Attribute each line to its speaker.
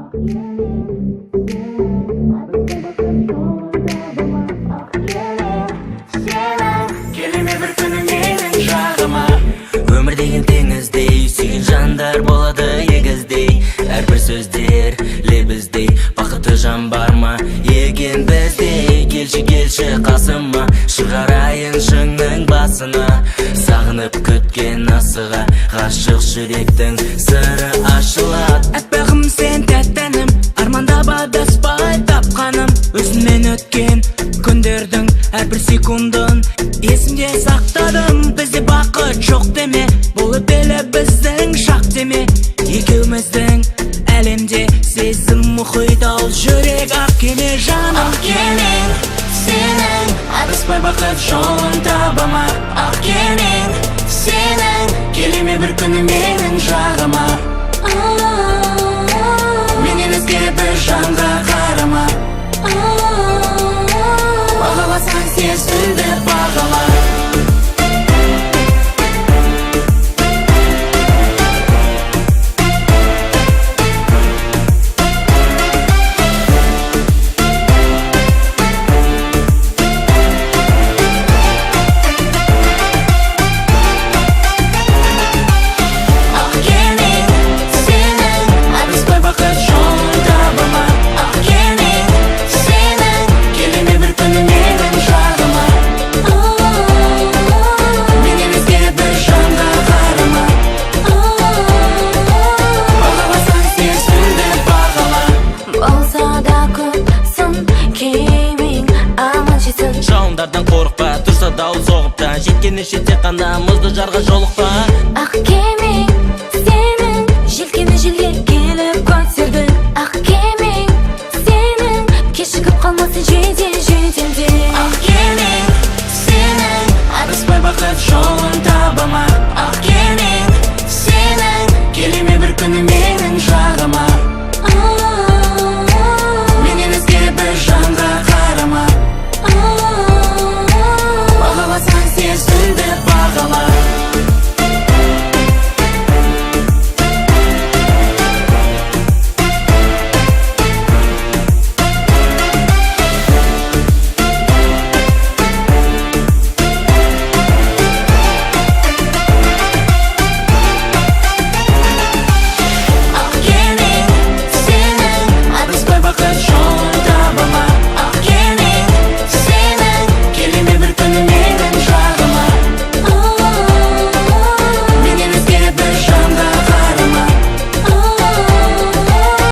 Speaker 1: Келеме бір күні менің жағыма. Өмір деген теңіздей, сүйген жандар болады егіздей. Әрбір сөздер лебіздей, бақытты жан бар ма екен біздей. Келші қасыма, шығарайын шыңның басына. Сағынып күткен асыға, ғашық жүректің сыры ашылады. Әппағым сен тәттәнім, армандап адаспай тапқаным. Өзіңмен өткен күндердің әрбір секундын есімде сақтадым. Бізде бақыт жоқ деме, бұл өтпелі біздің шақ деме. Екеуміздің әлемде сезім мұхит, ал жүрек ақ кеме жаным. Ақ кемең сенің, адаспай бақыт жолын табама. Ақ кемең сенің, келеме бір күні менің жағыма. Менен өзге бір жанға қарама. Бағаласаң сезімді бағала. Жауындардан қорықпа, тұрса дауыл соғып та, жеткені шетте қана мұзды жарға жолықпа.
Speaker 2: Ақ кеме